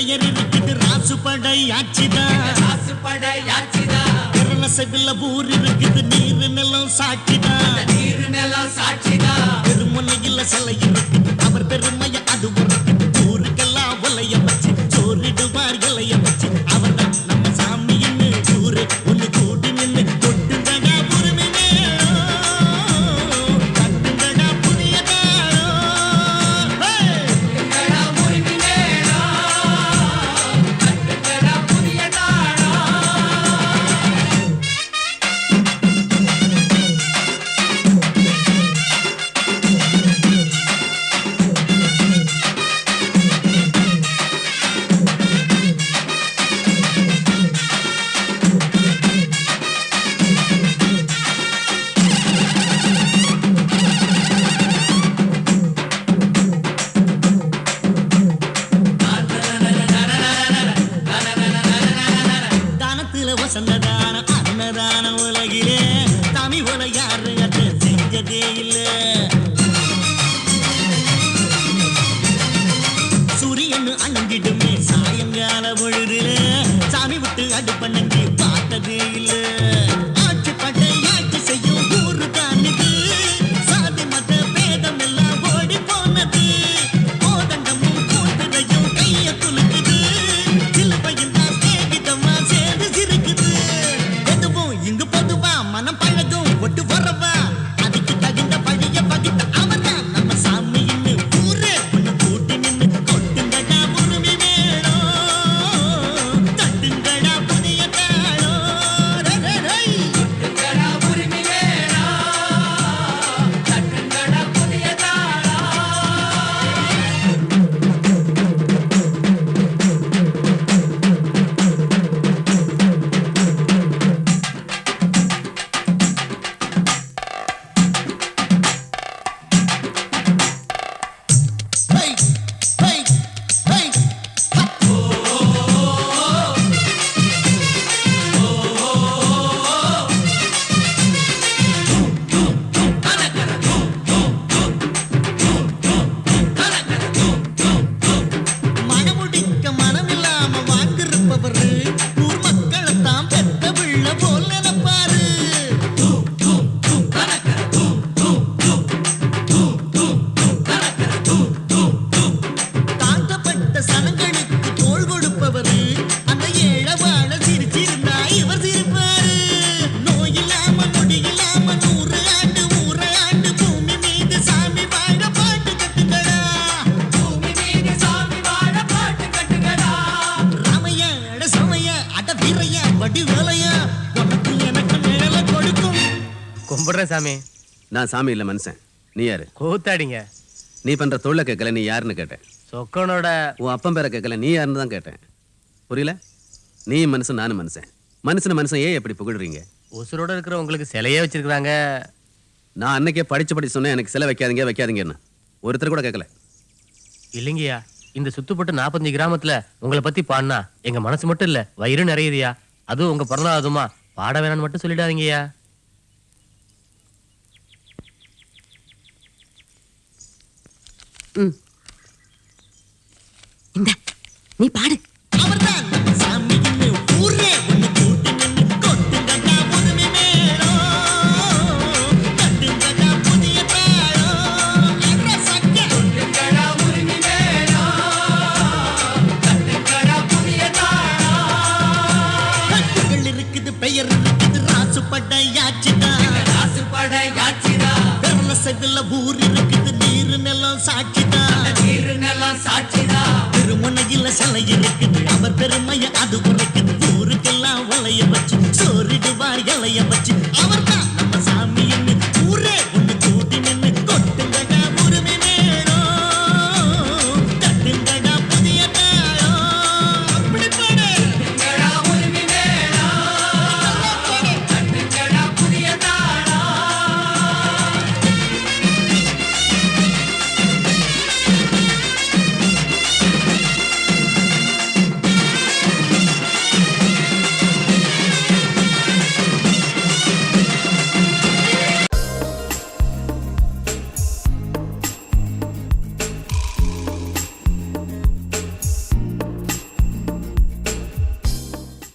பெயர் இருக்குது ராசுபடை ஆட்சிதான். கேரள செவில ஊர் இருக்குது நீர் நிலம் சாட்சிதான். பெருமுனையில் சிலை இருக்குது அவர் பெருமைய அது உரைக்குது. ஊருக்கெல்லாம் ஒலைய வச்சு சோறிடுவார் இலைய வச்சு அவர் தான் நம்ம சாமின்னு ஊரு ஒண்ணு கூடி நின்று கொட்டுங்கடா உரிமை மேளம், கட்டுங்கடா புதிய தாளம். தானத்துல வசந்ததான அன்னதான உலகிலே தாமி போல யாரு அதை செஞ்சதே இல்ல. சூரியன் அணங்கிடுமே சாயங்கால பொழுதுல சாமி விட்டு அடுப்பண்ணி பார்த்ததே இல்ல. ஆட்சி பட்டை ஆட்சி செய்யும் ஊரு தானுது, சாதி மத பேதம் எல்லாம் ஓடி போனது. கோதண்டமும் கூட்டுதையும் கைய துளுக்குது, சிலுவையும் தான் சேகிதமா சேர்ந்து சிரிக்குது. எதுவும் இங்கு பொதுவா மனம் பழகும் ஒட்டு வரவா அதுக்கு தகுந்த பழிய பகிட்ட அவர்தான் நம்ம சாமின்னு ஊரே ஒண்ணு கூட்டி நின்று கொட்டுங்கடா உரிமை வேணும், தட்டுங்கடா புதிய தாளம். Hey, hey, hey, ha. மனமுடிக்க மனமில்லாம வாழ்ந்திருப்பவரு ஊர் மக்களைத்தான் பெத்த பிள்ளை போல் நினைப்பாரு. தாழ்த்தப்பட்ட சனங்களுக்கு தோள் கொடுப்பவரு அந்த ஏழை வாழ சிரிச்சிருந்தா இவர் சிரிப்பாரு. நோய் இல்லாம நொடி இல்லாம 100 ஆண்டு 100 ஆண்டு பூமி மீது சாமி வாழ பாட்டு கட்டுங்கடா. ராமைய அட சமைய அட வீரைய வடி வேலைய உனக்கு எனக்கு மேல கொடுக்கும். கும்பிடுறேன் சாமி. நான் சாமி இல்ல மனுஷன். நீ யாரு? கூத்தாடிங்க. நீ பண்ற தொழில கேட்கல, நீ யாருன்னு கேட்டேன். சொக்கனோட உன் அப்பன் பேரை கேட்கல, நீ யாருன்னு தான் கேட்டேன். புரியல? நீ மனுஷன் நானும் மனுஷன். மனுஷன் ஏன் எப்படி புகழ்றீங்க? உசுரோட இருக்கிற உங்களுக்கு சிலையே வச்சிருக்காங்க. நான் அன்னைக்கே படிச்சு சொன்னேன் எனக்கு சிலை வைக்காதீங்கன்னு. ஒருத்தர் கூட கேட்கல. இல்லைங்கய்யா, இந்த சுத்துப்பட்டு 45 கிராமத்துல உங்களை பத்தி பாடினா எங்க மனசு மட்டும் இல்ல வயிறு நிறையுதுயா. அதுவும் உங்க பிறந்தாதுமா பாட வேணான்னு மட்டும் சொல்லிடாதீங்கய்யா. இந்த நீ பாடு. அவர்தான் நம்ம சாமின்னு ஊரே ஒண்ணு கூட்டி நின்று கொட்டுங்கடா உரிமை மேளம், தட்டுங்கடா புதிய தாளம். அட சக்க. புகழ் இருக்குது பெயர் இருக்குது ராசுபடை ஆட்சிதான். கேரள செவில ஊர் இருக்குது நீர் நிலம் சாட்சிதான். திருமுனையில் சிலை இருக்குது அவர் பெருமைய அது உரைக்குது. ஊருக்கெல்லாம் ஒலைய வச்சு சோறிடுவார் இலைய வச்சு